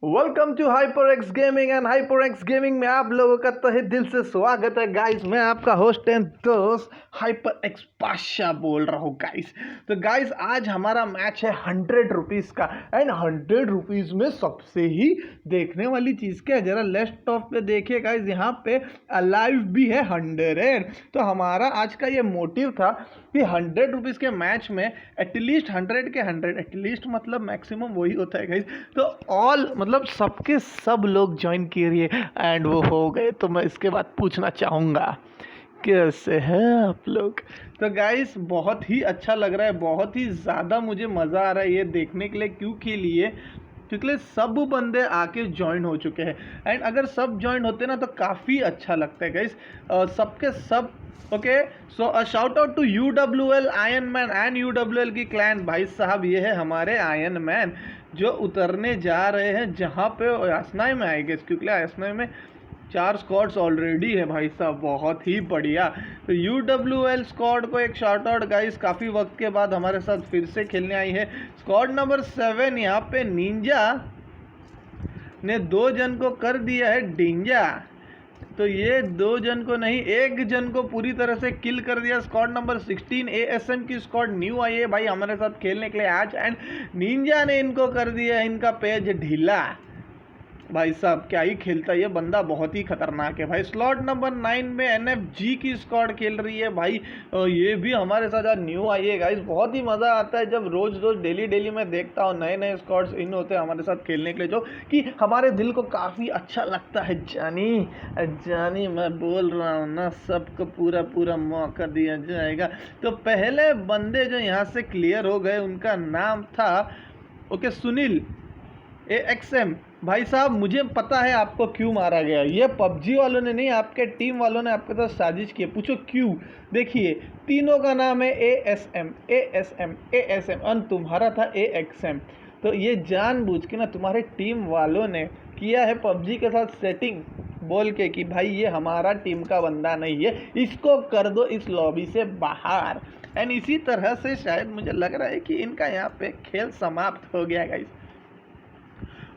Welcome to HyperX gaming and HyperX gaming में आप लोगों का तहे दिल से स्वागत है गाइस। मैं आपका होस्ट एंड दोस्त HyperX बादशाह बोल रहा हूँ गाइस। तो गाइस आज हमारा मैच है 100 रुपीज़ का एंड 100 रुपीज़ में सबसे ही देखने वाली चीज़ क्या है, जरा लेफ्ट टॉप पे देखिए गाइस, यहाँ पे अलाइव भी है 100। तो हमारा आज का ये मोटिव था कि 100 रुपीज़ के मैच में एटलीस्ट 100 के 100 एटलीस्ट मतलब मैक्सिमम वही होता है गाइस। तो ऑल मतलब सबके सब लोग ज्वाइन किए एंड वो हो गए। तो मैं इसके बाद पूछना चाहूँगा कैसे हैं आप लोग। तो गाइस बहुत ही अच्छा लग रहा है, बहुत ही ज़्यादा मुझे मज़ा आ रहा है ये देखने के लिए। क्यों के लिए? क्योंकि सब बंदे आके ज्वाइन हो चुके हैं एंड अगर सब ज्वाइन होते ना तो काफ़ी अच्छा लगता है गाइस। सबके सब okay. So shout out to UWL iron man and UWL की क्लैन। भाई साहब ये है हमारे आयन मैन जो उतरने जा रहे हैं जहाँ पे आसनाई में आएंगे, क्योंकि आसनाई में 4 स्क्वाड्स ऑलरेडी है भाई साहब, बहुत ही बढ़िया। तो UWL स्क्वाड को एक शॉर्ट आउट गाइस, काफ़ी वक्त के बाद हमारे साथ फिर से खेलने आई है। स्क्वाड नंबर 7 यहाँ पे निंजा ने 2 जन को कर दिया है डिंजा। तो ये 2 जन को नहीं, 1 जन को पूरी तरह से किल कर दिया। स्क्वाड नंबर 16 ASM की स्क्वाड न्यू आई है भाई हमारे साथ खेलने के लिए आज एंड निंजा ने इनको कर दिया इनका पेज ढीला। भाई साहब क्या ही खेलता है ये बंदा, बहुत ही खतरनाक है भाई। स्लॉट नंबर 9 में NFG की स्क्वाड खेल रही है भाई, ये भी हमारे साथ आज न्यू आई है गाइस। बहुत ही मज़ा आता है जब रोज़ रोज़ डेली मैं देखता हूँ नए नए स्क्वाड्स इन होते हैं हमारे साथ खेलने के लिए, जो कि हमारे दिल को काफ़ी अच्छा लगता है। जानी मैं बोल रहा हूँ ना, सबको पूरा मौका दिया जाएगा। तो पहले बंदे जो यहाँ से क्लियर हो गए उनका नाम था सुनील AXM। भाई साहब मुझे पता है आपको क्यों मारा गया, ये पबजी वालों ने नहीं, आपके टीम वालों ने आपके साथ साजिश की है। पूछो क्यों? देखिए तीनों का नाम है ASM और तुम्हारा था AXM। तो ये जानबूझ के ना तुम्हारे टीम वालों ने किया है पबजी के साथ सेटिंग, बोल के कि भाई ये हमारा टीम का बंदा नहीं है, इसको कर दो इस लॉबी से बाहर। एंड इसी तरह से शायद मुझे लग रहा है कि इनका यहाँ पे खेल समाप्त हो गया गाइस।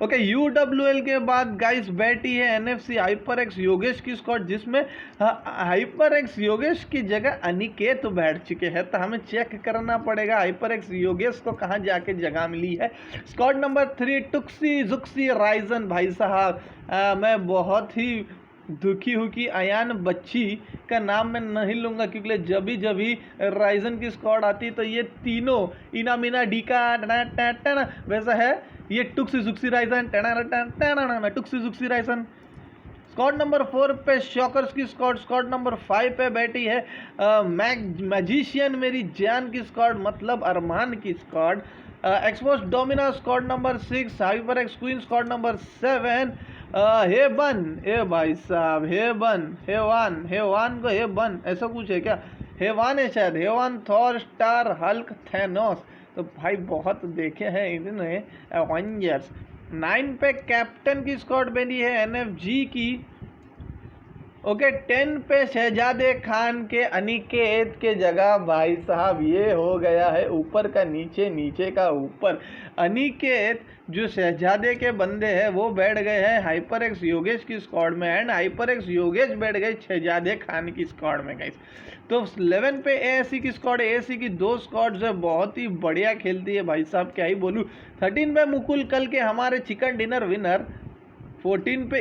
ओके UWL के बाद गाइस बैठी है NFC HyperX योगेश की स्क्वाड, जिसमें HyperX योगेश की जगह अनिकेत बैठ चुके हैं। तो हमें चेक करना पड़ेगा HyperX योगेश को कहाँ जाके जगह मिली है। स्क्वाड नंबर 3 टुक्सी जुक्सी राइजन। भाई साहब मैं बहुत ही दुखी हूँ कि अयान बच्ची का नाम मैं नहीं लूँगा, क्योंकि जब राइजन की स्क्वाड आती तो ये तीनों इना मीना डीका वैसा है। ये टुक्सी जुक्सी राइजन टुक्सी जुक्सी राइजन। स्क्वाड नंबर 4 पे शॉकर्स की स्क्वाड, स्क्वाड नंबर 5 पे बैठी है मैजिशियन मेरी जान की स्क्वाड, मतलब अरमान की स्क्वाड। एक्सपोज डोमिना squad number 6, HyperX queen squad number 7। Heaven, ए भाई साहब हेवान को हेवन ऐसा कुछ है क्या? हेवान है शायद, हेवान थॉर स्टार हल्क थैनोस। तो भाई बहुत देखे हैं इन्होंने एवेंजर्स। 9 पे कैप्टन की स्क्वाड बनी है NFG की। ओके 10 पे शहजादे खान के अनिकेत के जगह भाई साहब ये हो गया है ऊपर का नीचे, नीचे का ऊपर। अनिकेत जो शहजादे के बंदे हैं वो बैठ गए हैं HyperX योगेश की स्क्वाड में एंड HyperX योगेश बैठ गए शहजादे खान की स्क्वाड में गाइस। तो 11 पे ASC की स्क्वाड, ASC की 2 स्क्वाड जो बहुत ही बढ़िया खेलती है भाई साहब, क्या ही बोलूँ। 13 पे मुकुल कल के हमारे चिकन डिनर विनर। 14 पे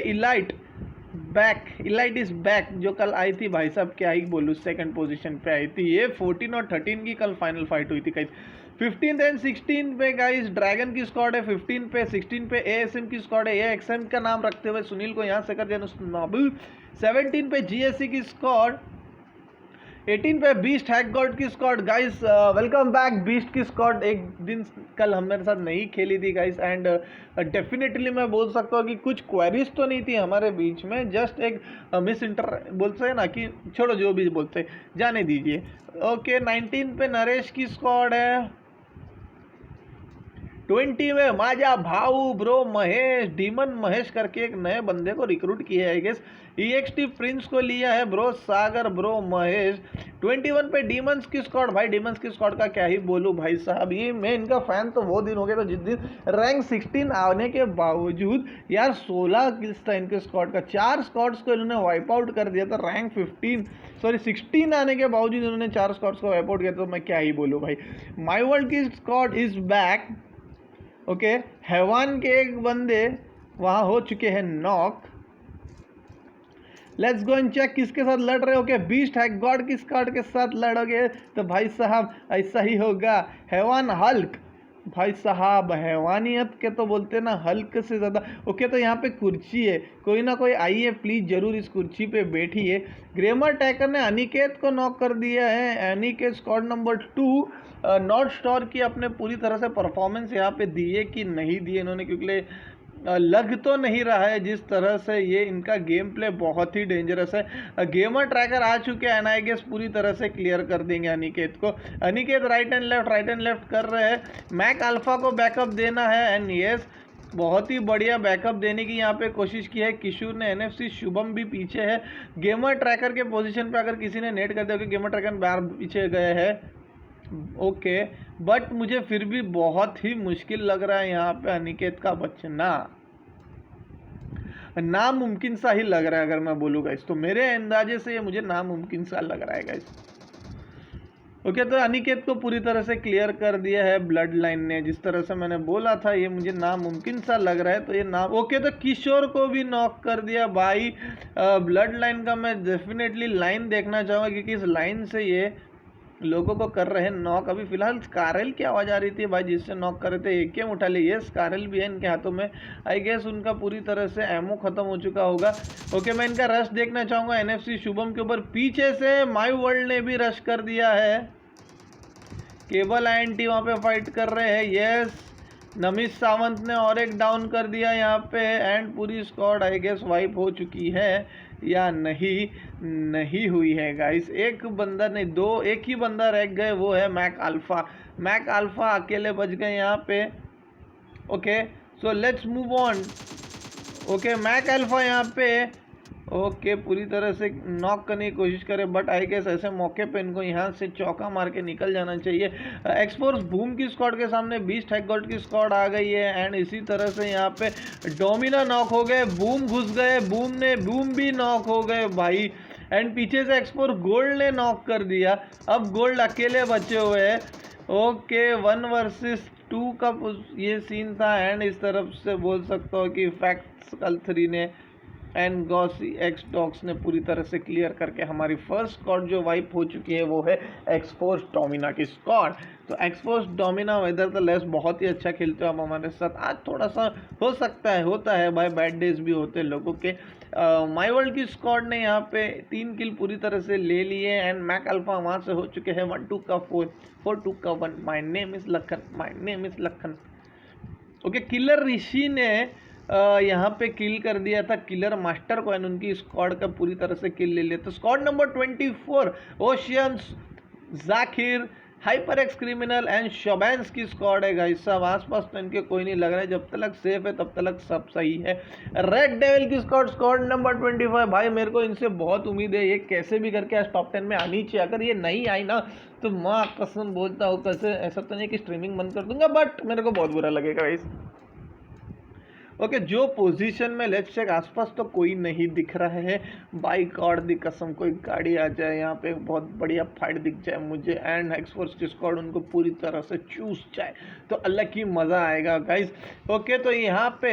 इलाइट इज बैक जो कल आई थी भाई साहब, क्या ही बोलूँ, सेकंड पोजीशन पे आई थी ये। 14 और 13 की कल फाइनल फाइट हुई थी गाइस। 15 एंड 16 पे गाइस ड्रैगन की स्क्वाड है। 15 पे 16 पे ASM की स्क्वाड है, AXM का नाम रखते हुए सुनील को यहाँ से कर दिया 17 पे GSC की स्क्वाड। 18 पे बीस्ट हैक गॉड की squad. Guys welcome back beast की स्क्वाड, एक दिन कल हमारे साथ नहीं खेली थी गाइस एंड डेफिनेटली मैं बोल सकता हूँ कि कुछ क्वेरीज तो नहीं थी हमारे बीच में, जस्ट एक मिस इंटर बोलते हैं ना कि छोड़ो जो भी बोलते जाने दीजिए। ओके 19 पे नरेश की स्क्वाड है। 20 में माजा भाऊ ब्रो महेश, डीमन महेश करके एक नए बंदे को रिक्रूट किया है आई गेस। EXT प्रिंस को लिया है ब्रो सागर ब्रो महेश। 21 पे डीमंस की स्क्वाड, भाई डीमंस की स्क्वाड का क्या ही बोलूँ भाई साहब, ये मैं इनका फैन तो वो दिन हो गया तो जिस दिन रैंक 16 आने के बावजूद यार 16 किल्स था इनके स्क्वाड का, 4 स्क्वाड्स को इन्होंने वाइप आउट कर दिया था। रैंक 16 आने के बावजूद इन्होंने 4 स्क्वाड्स को वाइप आउट किया, तो मैं क्या ही बोलूँ भाई। माई वर्ल्ड की स्क्वाड इज बैक। ओके, हैवान के एक बंदे वहाँ हो चुके हैं knock. Let's go and check किसके साथ लड़ रहे हो। ओके, बीस्ट हैक गॉड की स्क्वाड के साथ लड़ोगे तो भाई साहब ऐसा ही होगा। हैवान हल्क, भाई साहब हैवानियत के तो बोलते ना हल्क से ज़्यादा। ओके, तो यहाँ पे कुर्सी है, कोई ना कोई आइए प्लीज़ ज़रूर इस कुर्सी पे बैठिए। ग्रेमर टैकर ने अनिकेत को नॉक कर दिया है। Aniket squad number 2 not sure की अपने पूरी तरह से परफॉर्मेंस यहाँ पे दिए कि नहीं दिए इन्होंने, क्योंकि लग तो नहीं रहा है जिस तरह से ये इनका गेम प्ले बहुत ही डेंजरस है। गेमर ट्रैकर आ चुके हैं एंड आई गेस पूरी तरह से क्लियर कर देंगे अनिकेत को। अनिकेत राइट एंड लेफ्ट कर रहे हैं। मैक अल्फा को बैकअप देना है एंड यस बहुत ही बढ़िया बैकअप देने की यहाँ पे कोशिश की है किशोर ने। NFC शुभम भी पीछे है। गेमर ट्रैकर के पोजीशन पे अगर किसी ने नेट कर दिया कि गेमर ट्रैकर बाहर पीछे गए हैं। ओके, बट मुझे फिर भी बहुत ही मुश्किल लग रहा है यहाँ पे अनिकेत का बचना, नामुमकिन सा ही लग रहा है अगर मैं बोलूँ गाइस, तो मेरे अंदाजे से ये मुझे नामुमकिन सा लग रहा है गाइस। ओके, तो अनिकेत को पूरी तरह से क्लियर कर दिया है ब्लड लाइन ने, जिस तरह से मैंने बोला था ये मुझे नामुमकिन सा लग रहा है तो ये नाम। ओके, तो किशोर को भी नॉक कर दिया भाई। ब्लड लाइन का मैं डेफिनेटली लाइन देखना चाहूँगा क्योंकि इस लाइन से ये लोगों को कर रहे हैं नॉक। अभी फिलहाल स्कारल की आवाज़ आ रही थी भाई जिससे नॉक कर रहे थे, AKM उठा लिए। ये स्कारल भी है इनके हाथों में, आई गेस उनका पूरी तरह से एमओ खत्म हो चुका होगा। ओके, मैं इनका रश देखना चाहूँगा NFC शुभम के ऊपर। पीछे से माई वर्ल्ड ने भी रश कर दिया है। केबल INT वहाँ पे फाइट कर रहे हैं। यस, नमित सावंत ने और एक डाउन कर दिया यहाँ पे एंड पूरी स्क्वाड आई गेस वाइप हो चुकी है या नहीं हुई है गाइस। एक बंदा नहीं, एक ही बंदा रह गए, वो है मैक अल्फा अकेले बच गए यहाँ पे। Okay, so let's move on. Okay, Mac Alpha यहाँ पे ओके पूरी तरह से नॉक करने की कोशिश करे, बट आई गेस ऐसे मौके पे इनको यहाँ से चौका मार के निकल जाना चाहिए। एक्सफोर्स बूम की स्क्वाड के सामने 20 हैक गॉड की स्क्वाड आ गई है एंड इसी तरह से यहाँ पे डोमिना नॉक हो गए, बूम घुस गए, बूम भी नॉक हो गए भाई। एंड पीछे से एक्सफोर्स गोल्ड ने नॉक कर दिया, अब गोल्ड अकेले बचे हुए हैं। ओके, 1 वर्सेस 2 का ये सीन था एंड इस तरफ से बोल सकता हूँ कि फैक्ट्स कल 3 ने एंड गॉसी एक्स डॉग्स ने पूरी तरह से क्लियर करके हमारी फर्स्ट स्क्वाड जो वाइप हो चुकी है वो है एक्सफोर्स डोमिना की स्क्वाड। तो एक्सफोर्स डोमिना वेदर द लेस बहुत ही अच्छा खेलते हो आप हमारे साथ। आज थोड़ा सा हो सकता है, होता है भाई, बैड डेज भी होते हैं लोगों के। माई वर्ल्ड की स्क्वाड ने यहाँ पे 3 किल पूरी तरह से ले लिए एंड मैक अल्फा वहाँ से हो चुके हैं 1-2 का 4-2 का 1। My name is Lakhan. Okay, killer Rishi ने यहाँ पे किल कर दिया था किलर मास्टर को एंड उनकी स्क्वाड का पूरी तरह से किल ले लिया। तो squad number 24 oceans, Zakir, hyper X criminal and शोबैंस की स्क्वाड है गाइस साहब। आसपास तो इनके कोई नहीं लग रहा है, जब तक सेफ है तब तक सब सही है। रेड डेविल की स्क्वाड नंबर 25 भाई, मेरे को इनसे बहुत उम्मीद है, ये कैसे भी करके आज टॉप 10 में आनी चाहिए। अगर ये नहीं आई ना तो माँ कसम बोलता हूँ, कैसे ऐसा तो नहीं कि स्ट्रीमिंग बंद कर दूंगा, बट मेरे को बहुत बुरा लगेगा गाइस। ओके, जो पोजीशन में लेट्स चेक, आसपास तो कोई नहीं दिख रहा है बाई गॉड दी कसम, कोई गाड़ी आ जाए यहाँ पे, बहुत बढ़िया फाइट दिख जाए मुझे एंड एक्सफोर्स की स्क्वाड उनको पूरी तरह से चूस जाए तो अलग ही मज़ा आएगा गाइस। ओके, तो यहाँ पे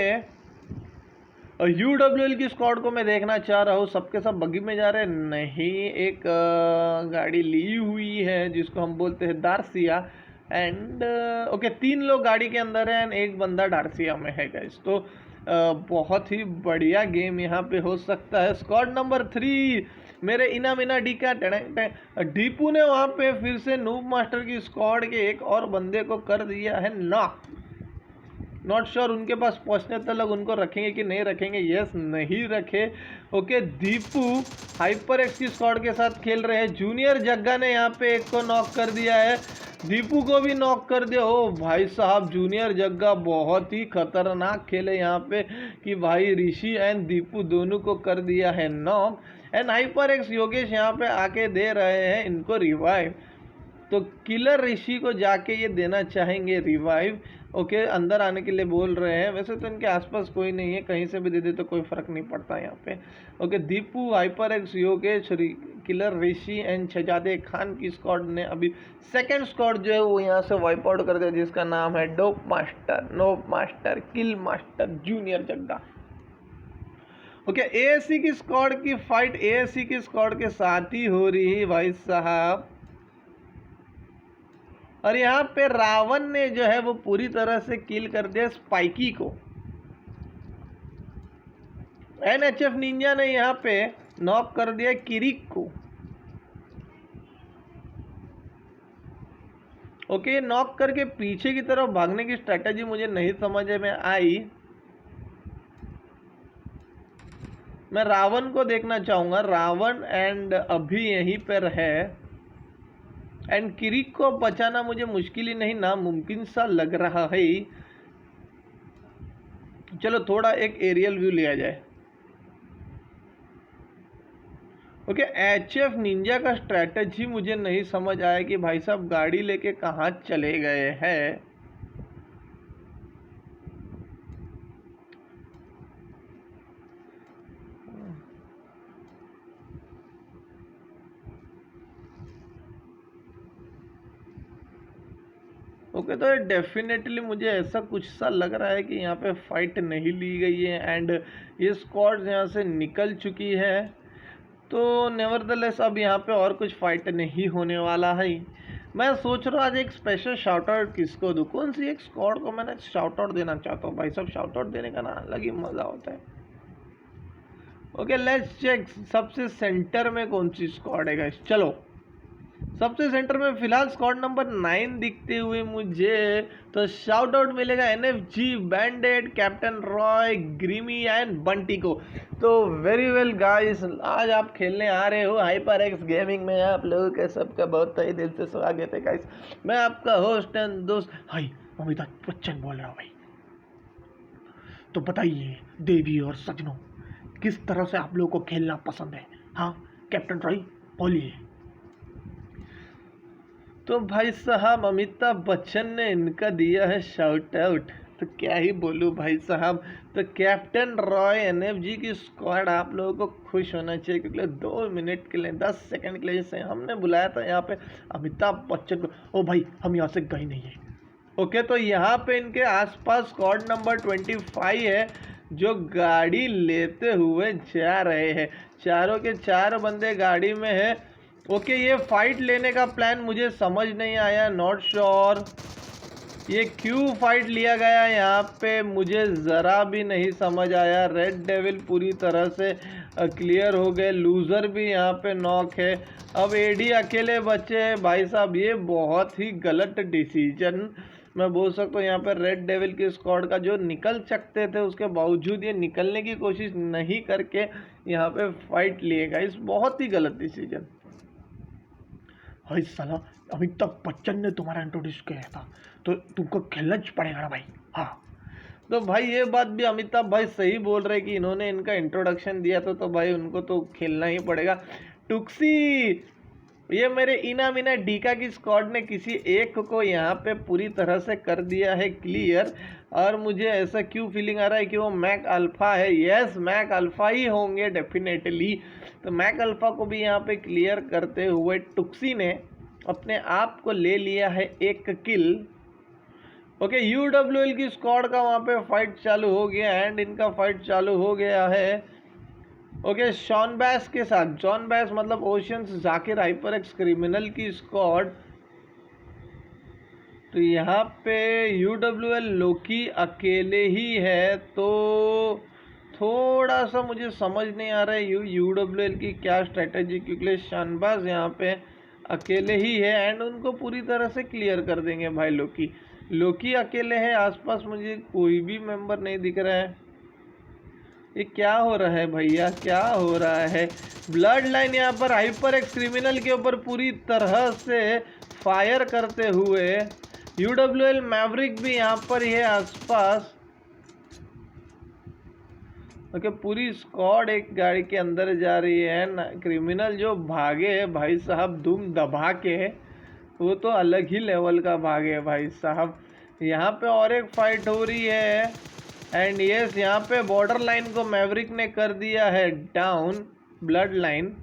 UWL की स्क्वाड को मैं देखना चाह रहा हूँ। सबके सब बगी में जा रहे हैं, नहीं, एक गाड़ी ली हुई है जिसको हम बोलते हैं डार्सिया एंड ओके 3 लोग गाड़ी के अंदर हैं एंड एक बंदा डार्सिया में है गाइस। तो बहुत ही बढ़िया गेम यहाँ पे हो सकता है। स्क्वाड नंबर 3 मेरे इना डीका डीपू ने वहाँ पे फिर से नूब मास्टर की स्क्वाड के एक और बंदे को कर दिया है नॉक। नॉट श्योर उनके पास पहुंचने तक उनको रखेंगे कि नहीं रखेंगे। यस, नहीं रखे। ओके, दीपू हाइपर एक्स की स्क्वाड के साथ खेल रहे हैं। जूनियर जग्गा ने यहाँ पे एक को नॉक कर दिया है, दीपू को भी नॉक कर दिया। ओ भाई साहब, जूनियर जग्गा बहुत ही खतरनाक खेले यहाँ पे कि भाई ऋषि एंड दीपू दोनों को कर दिया है knock. And hyper x Yogesh यहाँ पे आके दे रहे हैं इनको रिवाइव। तो किलर ऋषि को जाके ये देना चाहेंगे रिवाइव। ओके, अंदर आने के लिए बोल रहे हैं। वैसे तो इनके आसपास कोई नहीं है, कहीं से भी दे दे तो कोई फर्क नहीं पड़ता यहाँ पे। Okay, Deepu, hyper x, Yogesh, killer Rishi and शहजादे खान की स्क्वाड ने अभी सेकंड स्क्वाड जो है वो यहाँ से वाइप आउट कर दिया, जिसका नाम है डोप मास्टर, नोप मास्टर, किल मास्टर, जूनियर जग्गा। ओके, एएससी की स्क्वाड की फाइट एएससी की स्क्वाड के साथ ही हो रही है भाई साहब। और यहाँ पे रावण ने जो है वो पूरी तरह से किल कर दिया स्पाइकी को। एनएचएफ निंजा ने यहाँ पे नॉक कर दिया किरिक को। ओके, नॉक करके पीछे की तरफ भागने की स्ट्रेटेजी मुझे नहीं समझ में आई। मैं रावण को देखना चाहूंगा। रावण एंड अभी यहीं पर है एंड किरिक को बचाना मुझे मुश्किल ही नहीं नामुमकिन सा लग रहा है। चलो थोड़ा एक एरियल व्यू लिया जाए। ओके, एचएफ निंजा का स्ट्रैटेजी मुझे नहीं समझ आया कि भाई साहब गाड़ी लेके कहाँ चले गए हैं। ओके, तो डेफिनेटली मुझे ऐसा कुछ सा लग रहा है कि यहाँ पे फाइट नहीं ली गई है एंड ये स्क्वाड यहाँ से निकल चुकी है। तो नेवरदलेस अब यहाँ पे और कुछ फाइट नहीं होने वाला है। मैं सोच रहा हूँ आज एक स्पेशल शाउट आउट किसको दूँ, कौन सी एक स्क्वाड को मैंने शाउट आउट देना चाहता हूँ। भाई साहब, शाउट आउट देने का ना अलग ही मज़ा होता है। ओके, लेट्स चेक सबसे सेंटर में कौन सी स्क्वाड है गाइस। चलो, सबसे सेंटर में फिलहाल स्क्वाड नंबर 9 दिखते हुए मुझे। तो शाउट आउट मिलेगा NFG, banded, captain Roy, Grimy and Bunty को। तो वेरी वेल गाइस, आज आप खेलने आ रहे हो हाइपर एक्स गेमिंग में। आप लोगों के सबका बहुत तहे दिल से स्वागत है गाइस। मैं आपका होस्ट एंड दोस्त हाय अमिताभ बच्चन बोल रहा हूँ भाई। तो बताइए देवी और सजनों, किस तरह से आप लोगों को खेलना पसंद है। हाँ कैप्टन रॉय बोलिए। तो भाई साहब अमिताभ बच्चन ने इनका दिया है शाउट आउट, तो क्या ही बोलूँ भाई साहब। तो कैप्टन रॉय एनएफजी की स्क्वाड आप लोगों को खुश होना चाहिए, क्योंकि 2 मिनट के लिए 10 सेकंड के लिए जैसे हमने बुलाया था यहाँ पे अमिताभ बच्चन को। ओ भाई, हम यहाँ से गए नहीं है। ओके, तो यहाँ पे इनके आसपास स्क्वाड नंबर 25 है जो गाड़ी लेते हुए जा रहे हैं। चारों के 4 बंदे गाड़ी में है। ओके, ये फाइट लेने का प्लान मुझे समझ नहीं आया, नॉट श्योर ये क्यों फाइट लिया गया यहाँ पे, मुझे ज़रा भी नहीं समझ आया। रेड डेविल पूरी तरह से क्लियर हो गए, लूज़र भी यहाँ पे नॉक है। अब एडी अकेले बचे हैं। भाई साहब, ये बहुत ही गलत डिसीजन मैं बोल सकता हूँ। यहाँ पे रेड डेविल की स्क्वाड का जो निकल सकते थे, उसके बावजूद ये निकलने की कोशिश नहीं करके यहाँ पे फाइट लिएगा। इस बहुत ही गलत डिसीजन। भाई साला अमिताभ बच्चन ने तुम्हारा इंट्रोड्यूस किया था, तो तुमको खेलना पड़ेगा ना भाई। हाँ, तो भाई ये बात भी अमिताभ भाई सही बोल रहे कि इन्होंने इनका इंट्रोडक्शन दिया था, तो भाई उनको तो खेलना ही पड़ेगा। टुक्सी, ये मेरे इना मिना डीका की स्क्वाड ने किसी एक को यहाँ पे पूरी तरह से कर दिया है क्लियर। और मुझे ऐसा क्यों फीलिंग आ रहा है कि वो मैक अल्फा है। यस, मैक अल्फा ही होंगे डेफिनेटली। तो मैक अल्फा को भी यहाँ पे क्लियर करते हुए टुक्सी ने अपने आप को ले लिया है 1 किल। ओके, यूडब्ल्यूएल की स्क्वाड का वहाँ पे फाइट चालू हो गया एंड इनका फाइट चालू हो गया है। ओके, शॉन बैस के साथ, जॉन बैस मतलब oceans Zakir hyper X criminal की स्क्वाड। तो यहाँ पे यूडब्ल्यूएल लोकी अकेले ही है, तो थोड़ा सा मुझे समझ नहीं आ रहा है यूडब्ल्यूएल की क्या स्ट्रेटेजी, क्योंकि शानबाज यहाँ पे अकेले ही है एंड उनको पूरी तरह से क्लियर कर देंगे भाई लोकी। लोकी अकेले है, आसपास मुझे कोई भी मेंबर नहीं दिख रहा है। ये क्या हो रहा है भैया, क्या हो रहा है? ब्लड लाइन यहाँ पर हाइपर एक्स क्रिमिनल के ऊपर पूरी तरह से फायर करते हुए, UWL मैवरिक भी यहाँ पर ही है आसपास। ओके, पूरी स्क्वाड एक गाड़ी के अंदर जा रही है ना। क्रिमिनल जो भागे है भाई साहब धूम दबा के, वो तो अलग ही लेवल का भागे है भाई साहब। यहाँ पे और एक फाइट हो रही है एंड यस, यहाँ पे बॉर्डर लाइन को मैवरिक ने कर दिया है down, blood line.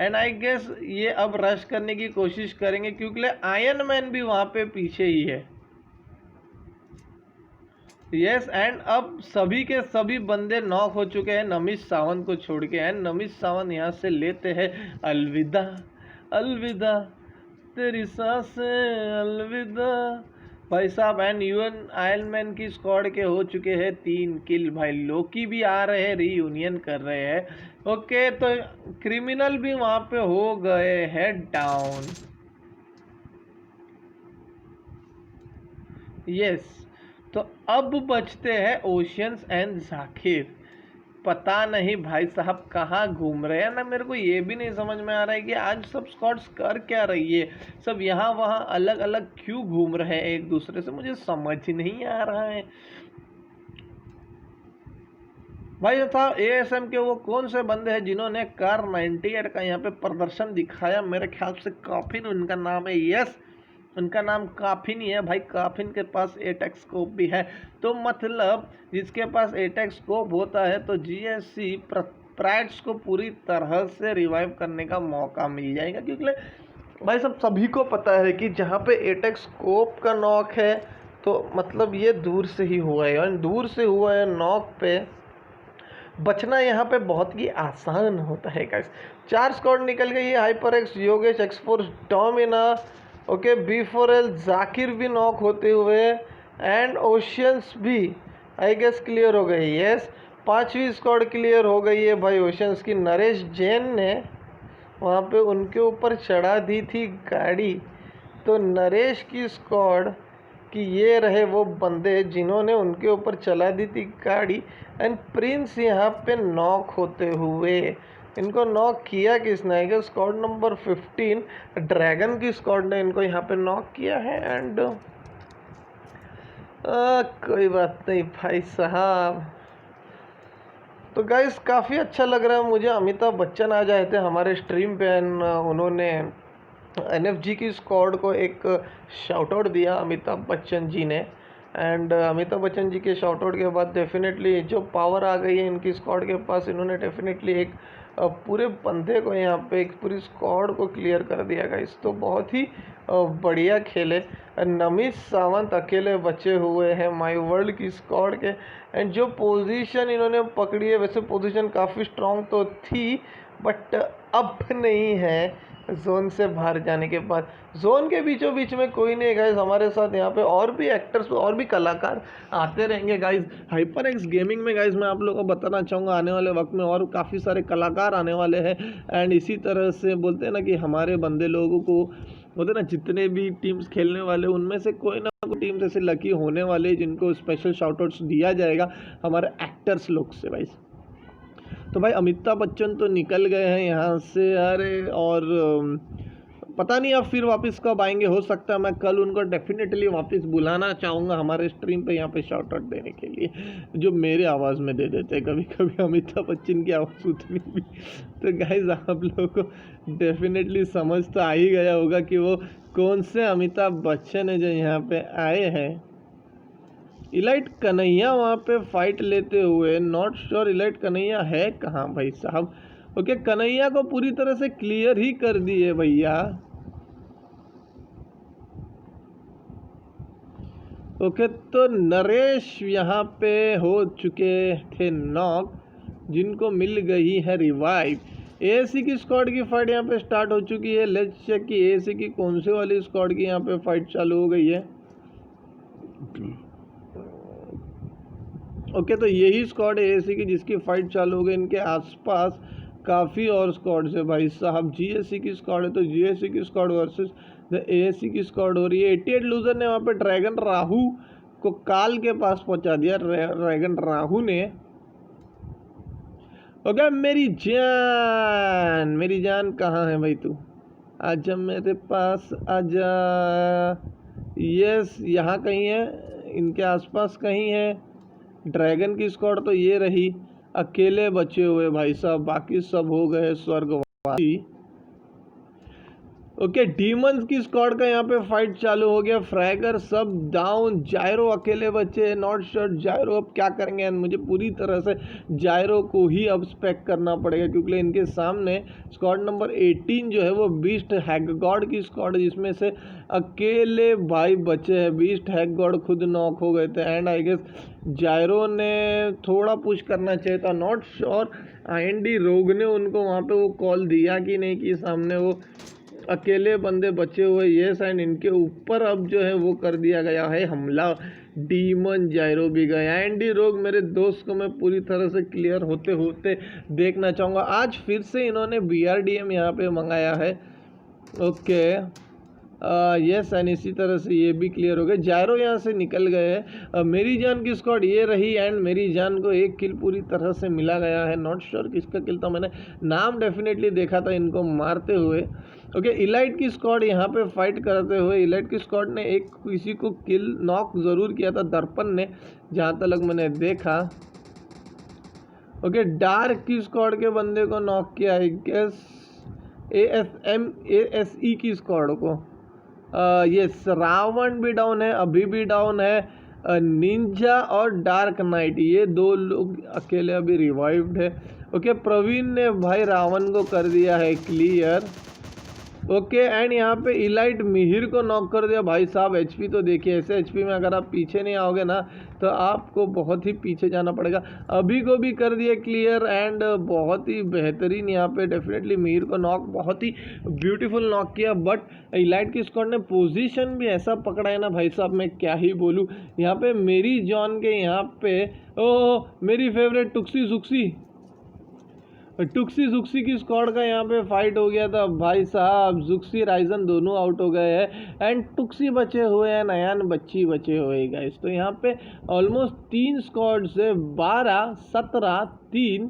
And I guess ये अब रश करने की कोशिश करेंगे क्योंकि आयरन मैन भी वहाँ पे पीछे ही है। यस, एंड अब सभी के सभी बंदे नॉक हो चुके हैं नमित सावंत को छोड़ के। एंड नमित सावंत यहाँ से लेते हैं अलविदा, अलविदा तेरी सांसें अलविदा भाई साहब। एंड यूएन आयरन मैन की स्क्वाड के हो चुके हैं 3 किल भाई। लोकी भी आ रहे हैं, रीयूनियन कर रहे हैं। ओके, तो क्रिमिनल भी वहाँ पे हो गए हैं डाउन। यस, तो अब बचते हैं ओशियंस एंड जाकिर। पता नहीं भाई साहब कहाँ घूम रहे हैं ना, मेरे को ये भी नहीं समझ में आ रहा है कि आज सब स्क्वाड्स कर क्या रही है, सब यहाँ वहाँ अलग अलग क्यों घूम रहे हैं एक दूसरे से, मुझे समझ नहीं आ रहा है भाई साहब। ASM के वो कौन से बंदे हैं जिन्होंने कार 98 का यहाँ पे प्रदर्शन दिखाया? मेरे ख्याल से काफिन उनका नाम है। यस, उनका नाम काफिन ही है भाई। काफिन के पास एटेक स्कोप भी है, तो मतलब जिसके पास एटेक स्कोप होता है तो GSC प्राइड्स को पूरी तरह से रिवाइव करने का मौका मिल जाएगा। क्योंकि भाई सब सभी को पता है कि जहाँ पे एटेक स्कोप का नॉक है तो मतलब ये दूर से ही हुआ है, और दूर से हुआ है नॉक पे बचना यहाँ पे बहुत ही आसान होता है गाइस। 4 स्क्वाड निकल गई है, hyper x, Yogesh, एक्सफोर्स, Domina, okay, B4L, Zakir भी नॉक होते हुए एंड ओशियंस भी आई गेस क्लियर हो गई। यस, 5वीं स्क्वाड क्लियर हो गई है भाई ओशियंस की। नरेश जैन ने वहाँ पे उनके ऊपर चढ़ा दी थी गाड़ी, तो नरेश की स्क्वाड कि ये रहे वो बंदे जिन्होंने उनके ऊपर चला दी थी गाड़ी। एंड प्रिंस यहाँ पे नॉक होते हुए, इनको नॉक किया किसने? कि स्क्वाड नंबर 15 ड्रैगन की स्क्वाड ने इनको यहाँ पे नॉक किया है। एंड कोई बात नहीं भाई साहब। तो गाइस काफ़ी अच्छा लग रहा है मुझे, अमिताभ बच्चन आ जाए थे हमारे स्ट्रीम पे एंड उन्होंने NFG की स्क्वाड को एक शाउट आउट दिया अमिताभ बच्चन जी ने। एंड अमिताभ बच्चन जी के शाउट आउट के बाद डेफिनेटली जो पावर आ गई है इनकी स्क्वाड के पास, इन्होंने डेफिनेटली एक पूरे बंदे को यहाँ पे एक पूरी स्क्वाड को क्लियर कर दिया गाइस। तो बहुत ही बढ़िया खेले। नमित सावंत अकेले बचे हुए हैं माय वर्ल्ड की स्क्वाड के। एंड जो पोजीशन इन्होंने पकड़ी है, वैसे पोजीशन काफ़ी स्ट्रॉन्ग तो थी बट अब नहीं है जोन से बाहर जाने के बाद। जोन के बीचों बीच में कोई नहीं है गाइज, हमारे साथ यहाँ पे और भी एक्टर्स और भी कलाकार आते रहेंगे गाइज। हाइपर एक्स गेमिंग में गाइज मैं आप लोगों को बताना चाहूँगा आने वाले वक्त में और काफ़ी सारे कलाकार आने वाले हैं। एंड इसी तरह से बोलते हैं ना कि हमारे बंदे लोगों को बोलते ना जितने भी टीम्स खेलने वाले उनमें से कोई ना कोई टीम्स ऐसे लकी होने वाले जिनको स्पेशल शाउट आउट्स दिया जाएगा हमारे एक्टर्स लोग से भाई। तो भाई अमिताभ बच्चन तो निकल गए हैं यहाँ से, अरे और पता नहीं अब फिर वापस कब आएंगे। हो सकता है मैं कल उनको डेफिनेटली वापस बुलाना चाहूँगा हमारे स्ट्रीम पे यहाँ पे शाउट आउट देने के लिए, जो मेरे आवाज़ में दे देते हैं कभी कभी अमिताभ बच्चन की आवाज़ उतनी भी। तो गाइज आप लोगों को डेफिनेटली समझ तो आ ही गया होगा कि वो कौन से अमिताभ बच्चन है जो यहाँ पे आए हैं। इलाइट कन्हैया वहाँ पे फाइट लेते हुए, नॉट श्योर इलाइट कन्हैया है कहाँ भाई साहब। ओके, कन्हैया को पूरी तरह से क्लियर ही कर दिए भैया। ओके, तो नरेश यहाँ पे हो चुके थे नॉक, जिनको मिल गई है रिवाइव। ASC की स्क्वाड की फाइट यहाँ पे स्टार्ट हो चुकी है। लेट्स चेक कि ASC की कौन से वाली स्क्वाड की यहाँ पे फाइट चालू हो गई है। ओके, तो यही स्क्वाड है ASC की जिसकी फाइट चालू हो गई। इनके आसपास काफ़ी और स्क्वाड्स है भाई साहब। GSC की स्क्वाड है तो GSC की स्क्वाड वर्सेस द एएससी की स्क्वाड हो रही है। 88 लूजर ने वहाँ पे ड्रैगन राहू को काल के पास पहुँचा दिया। ड्रैगन राहू ने। ओके मेरी जान कहाँ है भाई तू? आजा मेरे पास आजा। यस यहाँ कहीं है, इनके आसपास कहीं है। ड्रैगन की स्क्वाड तो ये रही, अकेले बचे हुए भाई साहब, बाकी सब हो गए स्वर्गवासी। ओके डीमंस की स्क्वाड का यहाँ पे फाइट चालू हो गया। फ्रैगर सब डाउन, जायरो अकेले बचे। नॉट श्योर जायरो अब क्या करेंगे। मुझे पूरी तरह से जायरो को ही अब स्पेक करना पड़ेगा, क्योंकि इनके सामने स्क्वाड नंबर 18 जो है वो बीस्ट हैग गॉड की स्क्वाड, जिसमें से अकेले भाई बचे हैं। बीस्ट हैग गॉड खुद नॉक हो गए थे। एंड आई गेस जायरो ने थोड़ा पुश करना चाहिए था। नॉट श्योर आईएनडी रोग ने उनको वहाँ पे वो कॉल दिया कि नहीं कि सामने वो अकेले बंदे बचे हुए। येस एंड इनके ऊपर अब जो है वो कर दिया गया है हमला। डीमन जायरो भी गया। एंडी रोग मेरे दोस्त को मैं पूरी तरह से क्लियर होते होते देखना चाहूँगा। आज फिर से इन्होंने BRDM यहाँ पे मंगाया है। ओके यस एंड इसी तरह से ये भी क्लियर हो गए। जायरो यहाँ से निकल गए। मेरी जान की स्क्वाड ये रही एंड मेरी जान को एक किल पूरी तरह से मिला गया है। नॉट श्योर किसका किल था, मैंने नाम डेफिनेटली देखा था इनको मारते हुए। ओके इलाइट की स्क्वाड यहाँ पे फाइट करते हुए। इलाइट की स्क्वाड ने एक किसी को किल नॉक ज़रूर किया था, दर्पण ने, जहाँ तक मैंने देखा। ओके डार्क की स्क्वाड के बंदे को नॉक किया है, गेस ASE की स्क्वाड को। यस रावण भी डाउन है, अभी भी डाउन है। निंजा और डार्क नाइट ये दो लोग अकेले अभी रिवाइव्ड है। ओके प्रवीण ने भाई रावण को कर दिया है क्लियर। ओके एंड यहाँ पे इलाइट मिहिर को नॉक कर दिया। भाई साहब एचपी तो देखिए, ऐसे एचपी में अगर आप पीछे नहीं आओगे ना तो आपको बहुत ही पीछे जाना पड़ेगा। अभी को भी कर दिया क्लियर एंड बहुत ही बेहतरीन यहाँ पे डेफिनेटली मिहिर को नॉक, बहुत ही ब्यूटीफुल नॉक किया। बट इलाइट की स्क्वाड ने पोजीशन भी ऐसा पकड़ा है ना भाई साहब, मैं क्या ही बोलूँ। यहाँ पे मेरी जॉन के यहाँ पे मेरी फेवरेट टुक्सी जुक्सी की स्क्वाड का यहाँ पे फाइट हो गया था भाई साहब। जुक्सी राइजन दोनों आउट हो गए हैं एंड टुक्सी बचे हुए हैं, नयान बच्ची बचे हुए गाइस। तो यहाँ पे ऑलमोस्ट 3 स्क्वाड से 12, 17, 3।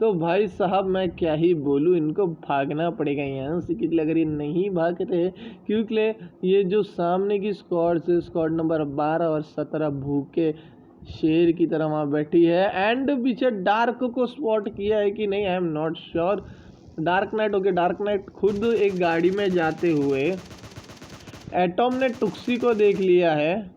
तो भाई साहब मैं क्या ही बोलूँ, इनको भागना पड़ेगा यहाँ से, क्योंकि अगर ये नहीं भागते क्योंकि ये जो सामने की स्क्वाड से स्क्वाड नंबर 12 और 17 भूखे शेर की तरह वहाँ बैठी है। एंड पीछे डार्क को स्पॉट किया है कि नहीं, I am not sure. Dark night okay dark night खुद एक गाड़ी में जाते हुए। एटॉम ने टुक्सी को देख लिया है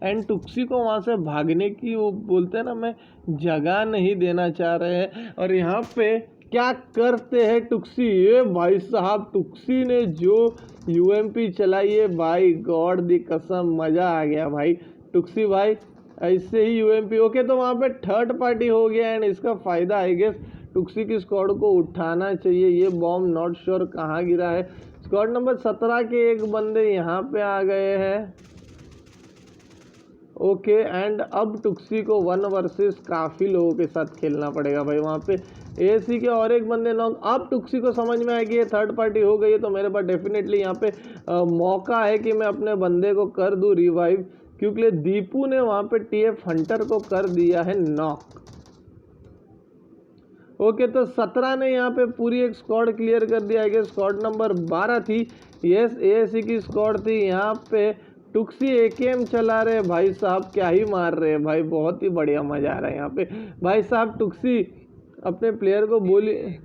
एंड टुक्सी को वहाँ से भागने की वो बोलते हैं ना, मैं जगह नहीं देना चाह रहे हैं। और यहाँ पे क्या करते हैं टुक्सी, ये भाई साहब टुक्सी ने जो UMP चलाई है भाई गॉड दी कसम, मज़ा आ गया भाई। टुक्सी भाई ऐसे ही UMP। ओके तो वहाँ पे थर्ड पार्टी हो गया एंड इसका फ़ायदा आई गेस टुक्सी की स्क्वाड को उठाना चाहिए। ये बॉम्ब नॉट श्योर कहाँ गिरा है। स्क्वाड नंबर 17 के एक बंदे यहाँ पे आ गए हैं। ओके एंड अब टुक्सी को 1 वर्सेस काफ़ी लोगों के साथ खेलना पड़ेगा भाई। वहाँ पे AC के और एक बंदे नॉक। अब टुक्सी को समझ में आया कि ये थर्ड पार्टी हो गई है, तो मेरे पास डेफिनेटली यहाँ पे मौका है कि मैं अपने बंदे को कर दूँ रिवाइव, क्योंकि दीपू ने वहाँ पे TF हंटर को कर दिया है नॉक। ओके तो 17 ने यहाँ पे पूरी एक स्क्वाड क्लियर कर दिया है। स्क्वाड नंबर 12 थी, यस ASC की स्क्वाड थी। यहाँ पे टुक्सी AKM चला रहे भाई साहब, क्या ही मार रहे हैं भाई, बहुत ही बढ़िया मजा आ रहा है यहाँ पे भाई साहब। टुक्सी अपने प्लेयर को बोलिए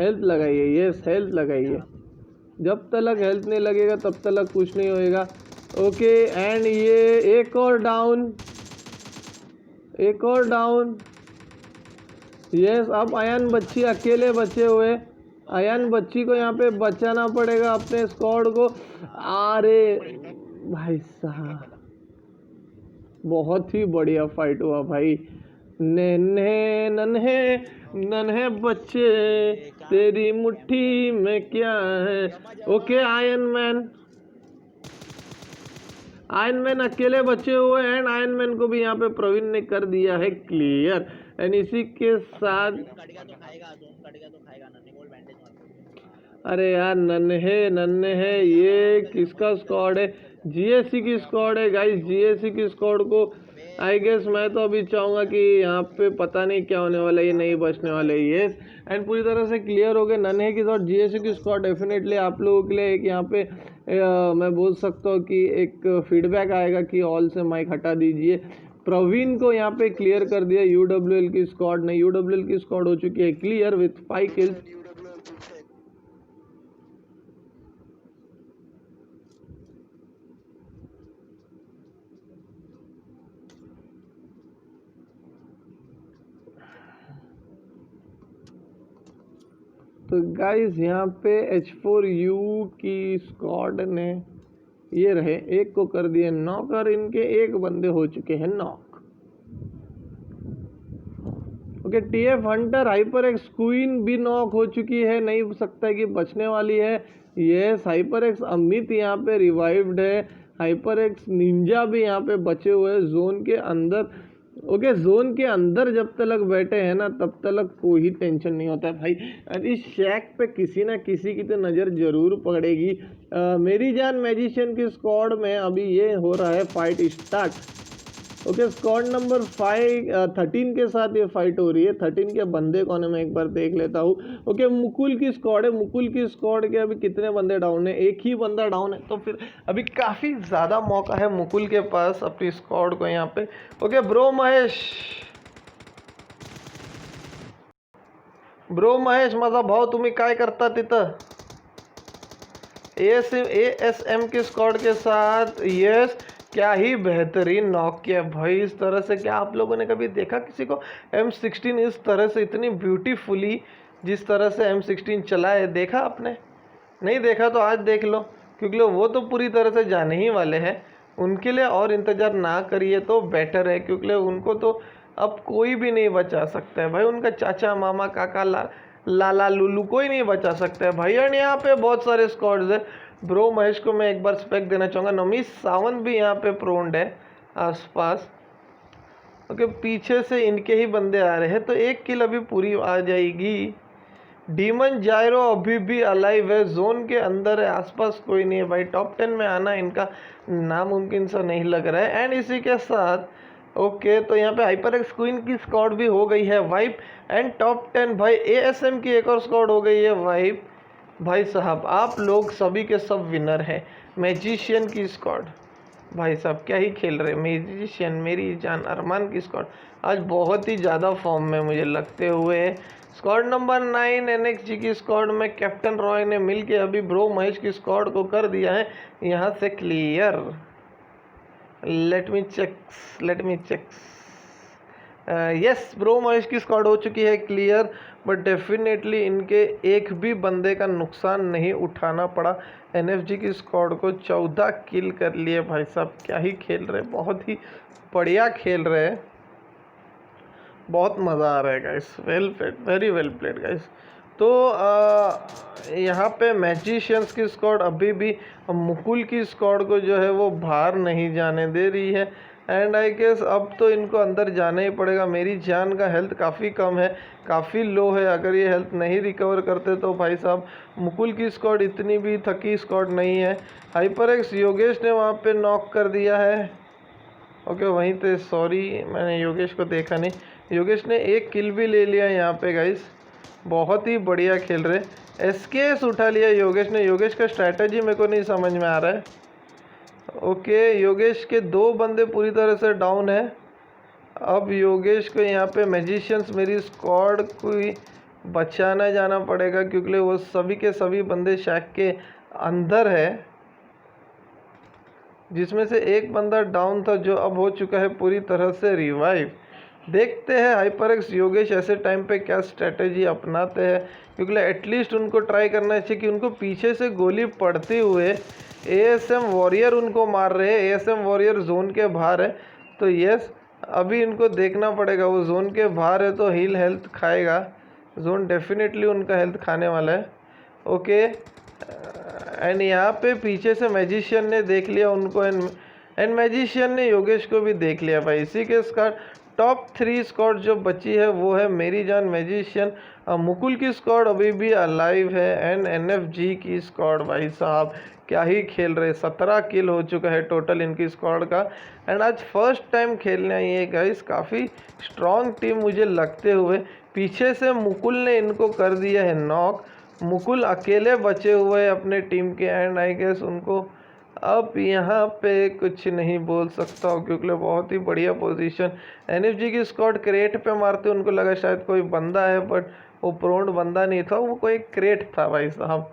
हेल्थ लगाइए, यस हेल्थ लगाइए, जब तक हेल्थ नहीं लगेगा तब तक कुछ नहीं होएगा। ओके एंड ये एक और डाउन, एक और डाउन। यस अब आयन बच्ची अकेले बचे हुए। आयन बच्ची को यहाँ पे बचाना पड़ेगा अपने स्क्वाड को। अरे भाई साहब बहुत ही बढ़िया फाइट हुआ भाई। नन्हे नन्हे नन्हे बच्चे तेरी मुट्ठी में क्या है। ओके आयरन मैन अकेले बचे हुए हैं एंड आयरन मैन को भी यहाँ पे प्रवीण ने कर दिया है क्लियर। एंड इसी के साथ अरे यार नन्हे नन्हे है, ये किसका स्क्वाड है? जीएससी की स्क्वाड है गाइस, जीएससी की स्क्वाड को आई गेस मैं तो अभी चाहूँगा कि यहाँ पे पता नहीं क्या होने वाला है, ये नहीं बचने वाले ये। एंड पूरी तरह से क्लियर हो गए नन्हे की साथ जीएससी की स्क्वाड। डेफिनेटली आप लोगों के लिए एक यहाँ पे मैं बोल सकता हूँ कि एक फीडबैक आएगा कि ऑल से माइक हटा दीजिए। प्रवीण को यहाँ पे क्लियर कर दिया यूडब्ल्यूएल की स्क्वाड ने। यूडब्ल्यूएल की स्क्वाड हो चुकी है क्लियर विथ 5 किल्स। तो गाइस यहाँ पे H4U की स्क्वाड ने ये रहे एक को कर दिए नॉक और इनके एक बंदे हो चुके हैं knock. Okay TF Hunter hyper x queen भी नॉक हो चुकी है, नहीं हो सकता है कि बचने वाली है। यस हाइपर एक्स अमित यहाँ पे रिवाइव्ड है, हाइपर एक्स निंजा भी यहाँ पे बचे हुए हैं जोन के अंदर। ओके जोन के अंदर जब तक बैठे हैं ना तब तक कोई टेंशन नहीं होता है भाई। और इस शैक पे किसी ना किसी की तो नज़र जरूर पड़ेगी। मेरी जान मैजिशियन की स्क्वाड में अभी ये हो रहा है fight start. Okay squad number 13 के साथ ये फाइट हो रही है। 13 के बंदे कौन है मैं एक बार देख लेता हूँ। ओके मुकुल की स्क्वाड है, मुकुल की स्क्वाड के अभी कितने बंदे डाउन है? एक ही बंदा डाउन है, तो फिर अभी काफ़ी ज़्यादा मौका है मुकुल के पास अपनी स्क्वाड को यहाँ पे। ओके ब्रो महेश माझा भाऊ तुम्ही काय करता तिथं? ASM की स्क्वाड के साथ यस क्या ही बेहतरीन नॉक किया भाई। इस तरह से क्या आप लोगों ने कभी देखा किसी को M16 इस तरह से इतनी ब्यूटीफुली जिस तरह से M16 चला है? देखा आपने? नहीं देखा तो आज देख लो, क्योंकि वो तो पूरी तरह से जाने ही वाले हैं। उनके लिए और इंतज़ार ना करिए तो बेटर है, क्योंकि उनको तो अब कोई भी नहीं बचा सकता है भाई। उनका चाचा मामा काका लाला लुल्लू कोई नहीं बचा सकता है भाई। एंड यहाँ पे बहुत सारे स्क्वाड्स है। ब्रो महेश को मैं एक बार स्पेक देना चाहूँगा। नमी सावंत भी यहाँ पे प्रोन्ड है आसपास। ओके पीछे से इनके ही बंदे आ रहे हैं, तो एक किल अभी पूरी आ जाएगी। डीमन जायरो अभी भी अलाइव है, जोन के अंदर है, आसपास कोई नहीं है भाई। टॉप 10 में आना इनका नामुमकिन सा नहीं लग रहा है। एंड इसी के साथ ओके तो यहाँ पे हाइपर एक्स क्वीन की स्क्वाड भी हो गई है वाइप। एंड टॉप 10 भाई ASM की एक और स्क्वाड हो गई है वाइप। भाई साहब आप लोग सभी के सब विनर हैं। मैजिशियन की स्क्वाड भाई साहब क्या ही खेल रहे। मैजिशियन मेरी जान अरमान की स्क्वाड आज बहुत ही ज़्यादा फॉर्म में मुझे लगते हुए। स्क्वाड नंबर 9 NXG की स्क्वाड में कैप्टन रॉय ने मिलके अभी ब्रो महेश की स्क्वाड को कर दिया है यहाँ से clear. Let me check yes bro Mahesh की स्क्वाड हो चुकी है क्लियर। बट डेफिनेटली इनके एक भी बंदे का नुकसान नहीं उठाना पड़ा। NFG की स्क्वाड को 14 किल कर लिए भाई साहब। क्या ही खेल रहे, बहुत ही बढ़िया खेल रहे हैं, बहुत मज़ा आ रहा है guys. Well played, very well played guys. तो यहाँ पे मैजिशियंस की स्क्वाड अभी भी मुकुल की स्क्वाड को जो है वो बाहर नहीं जाने दे रही है। एंड आई गेस अब तो इनको अंदर जाना ही पड़ेगा। मेरी जान का हेल्थ काफ़ी कम है, काफ़ी लो है। अगर ये हेल्थ नहीं रिकवर करते तो भाई साहब मुकुल की स्क्वाड इतनी भी थकी स्क्वाड नहीं है। हाइपर एक्स योगेश ने वहाँ पे नॉक कर दिया है। ओके वहीं पे सॉरी मैंने योगेश को देखा नहीं। योगेश ने एक किल भी ले लिया यहाँ पे गाइस, बहुत ही बढ़िया खेल रहे। SKS उठा लिया योगेश ने। योगेश का स्ट्रैटेजी मेरे को नहीं समझ में आ रहा है। ओके योगेश के 2 बंदे पूरी तरह से डाउन है। अब योगेश को यहाँ पे मैजिशियंस मेरी स्क्वाड को बचाना जाना पड़ेगा, क्योंकि वो सभी के सभी बंदे शैक के अंदर है, जिसमें से एक बंदा डाउन था जो अब हो चुका है पूरी तरह से रिवाइव। देखते हैं हाइपर एक्स योगेश ऐसे टाइम पे क्या स्ट्रेटेजी अपनाते हैं, क्योंकि एटलीस्ट उनको ट्राई करना चाहिए कि उनको पीछे से गोली पड़ते हुए ASM वॉरियर उनको मार रहे हैं। ASM वॉरियर जोन के बाहर है, तो यस अभी इनको देखना पड़ेगा। वो जोन के बाहर है तो हील हेल्थ खाएगा, जोन डेफिनेटली उनका हेल्थ खाने वाला है। ओके एंड यहाँ पे पीछे से मैजिशियन ने देख लिया उनको, एंड मैजिशियन ने योगेश को भी देख लिया भाई। इसी के साथ टॉप 3 स्क्वाड जो बची है वो है मेरी जान मैजिशियन, मुकुल की स्क्वाड अभी भी अलाइव है, एंड एनएफजी की स्क्वाड भाई साहब क्या ही खेल रहे, 17 किल हो चुका है टोटल इनकी स्क्वाड का। एंड आज फर्स्ट टाइम खेलने आई है गाइस, काफ़ी स्ट्रॉन्ग टीम मुझे लगते हुए। पीछे से मुकुल ने इनको कर दिया है नॉक, मुकुल अकेले बचे हुए अपने टीम के, एंड आई गेस उनको अब यहाँ पे कुछ नहीं बोल सकता हूँ क्योंकि बहुत ही बढ़िया पोजीशन। एनएफजी की स्क्वाड क्रेट पे मारते, उनको लगा शायद कोई बंदा है, बट वो प्रोन्ड बंदा नहीं था, वो कोई क्रेट था भाई साहब।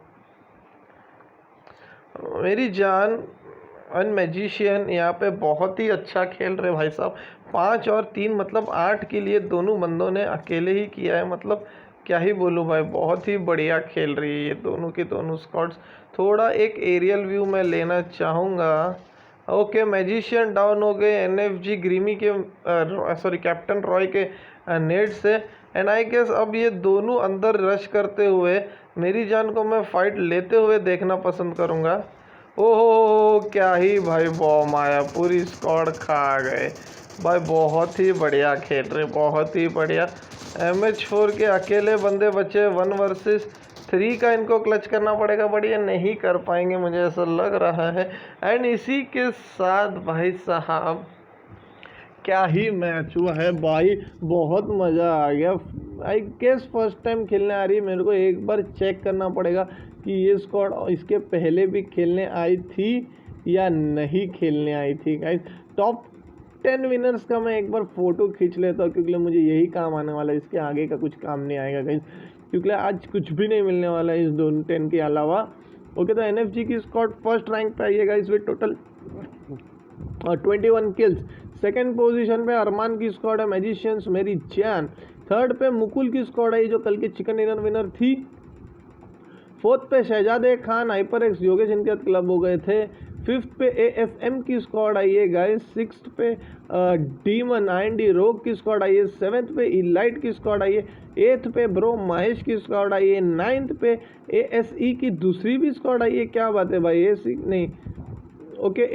मेरी जान एंड मैजिशियन यहाँ पे बहुत ही अच्छा खेल रहे भाई साहब, 5 और 3 मतलब 8 के लिए दोनों बंदों ने अकेले ही किया है, मतलब क्या ही बोलूँ भाई, बहुत ही बढ़िया खेल रही है ये दोनों की दोनों स्क्वाड्स। थोड़ा एक एरियल व्यू मैं लेना चाहूँगा। ओके, मैजिशियन डाउन हो गए एनएफजी ग्रीमी के सॉरी कैप्टन रॉय के नेट से, एंड आई गेस अब ये दोनों अंदर रश करते हुए मेरी जान को मैं फाइट लेते हुए देखना पसंद करूँगा। ओहो क्या ही भाई बॉम्ब आया, पूरी स्क्वाड खा गए भाई, बहुत ही बढ़िया खेल रहे, बहुत ही बढ़िया। MH4 के अकेले बंदे बचे, 1 वर्सेस 3 का इनको क्लच करना पड़ेगा, बट ये नहीं कर पाएंगे मुझे ऐसा लग रहा है। एंड इसी के साथ भाई साहब क्या ही मैच हुआ है भाई, बहुत मज़ा आ गया। आई गेस फर्स्ट टाइम खेलने आ रही है, मेरे को एक बार चेक करना पड़ेगा कि ये स्क्वाड इसके पहले भी खेलने आई थी या नहीं खेलने आई थी। गाइस टॉप 10 विनर्स का मैं एक बार फ़ोटो खींच लेता हूँ क्योंकि मुझे यही काम आने वाला है, इसके आगे का कुछ काम नहीं आएगा गाइस, क्योंकि आज कुछ भी नहीं मिलने वाला है इस दोनों 10 के अलावा। ओके, तो एनएफजी की स्क्वाड फर्स्ट रैंक पे आई है guys with total 21 kills. Second position पे अरमान की स्क्वाड है मैजिशियंस मेरी जान। थर्ड पे मुकुल की स्क्वाड है जो कल के चिकन डिनर विनर थी। फोर्थ पे शहजादे खान हाइपर एक्स योगेश इनके क्लब हो गए थे। फिफ्थ पे ASM की स्क्वाड आई है गाइस। सिक्स्थ पे डीमन IND रोग की स्क्वाड आई है। सेवेंथ पे इलाइट की स्क्वाड आई है। एथ पे ब्रो महेश की स्क्वाड आई है। नाइन्थ पे ASE की दूसरी भी स्क्वाड आई है। क्या बात है भाई, ASE नहीं, ओके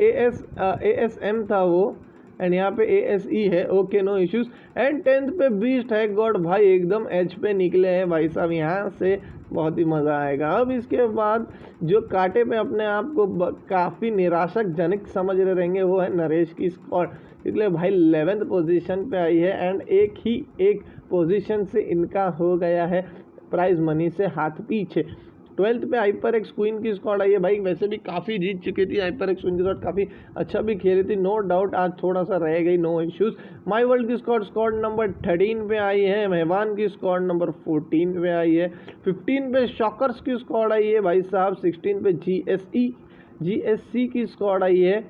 ASM था वो, एंड यहाँ पे ASE है। Okay, no issues. And 10th पे बीस्ट है गॉड भाई, एकदम एच पे निकले हैं भाई साहब, यहाँ से बहुत ही मज़ा आएगा। अब इसके बाद जो कांटे पे अपने आप को काफ़ी निराशाजनक समझ रहे रहेंगे वो है नरेश की स्क्वाड, इसलिए भाई 11th पोजीशन पे आई है, एंड एक पोजीशन से इनका हो गया है प्राइज मनी से हाथ पीछे। 12th पे हाइपर एक्स क्वीन की स्क्वाड आई है भाई, वैसे भी काफ़ी जीत चुकी थी हाइपर एक्स क्वीन के साथ, काफ़ी अच्छा भी खेली थी, नो डाउट आज थोड़ा सा रह गई, नो इश्यूज। माई वर्ल्ड की स्क्वाड नंबर 13 पे आई है। मेहमान की स्क्वाड नंबर 14 पे आई है। 15 पे शॉकर्स की स्क्वाड आई है भाई साहब। 16 पे GSC की स्क्वाड आई है।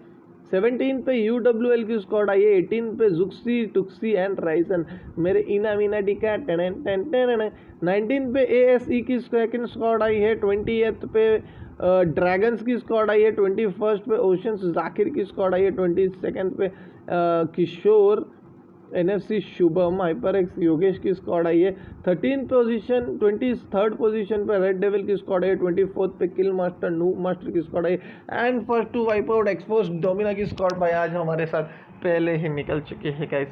17 पे UWL की स्क्वाड आई है। 18 पे जुक्सी टुक्सी एंड राइसन मेरे इना मीना डिका 19 पे ASE की सेकंड स्क्वाड आई है। 20th पे ड्रैगन्स की स्क्वाड आई है। 21st पे ओशंस जाकिर की स्क्वाड आई है। 22nd पे किशोर NFC Shubham hyper x Yogesh की स्क्वाड आई है। 23rd पोजीशन पे रेड डेविल की स्क्वाड है। 24th पे किल मास्टर नूब मास्टर की स्क्वाड है। And first to wipe out expose Domina की स्क्वाड भाई आज हमारे साथ पहले ही निकल चुके हैं गाइस।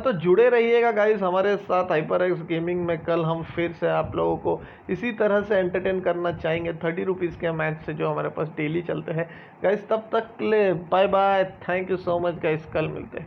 तो जुड़े रहिएगा गाइस हमारे साथ हाइपर एक्स गेमिंग में। कल हम फिर से आप लोगों को इसी तरह से एंटरटेन करना चाहेंगे 30 रुपीज़ के मैच से जो हमारे पास डेली चलते हैं गाइस। तब तक ले bye bye, thank you so much guys, कल मिलते हैं।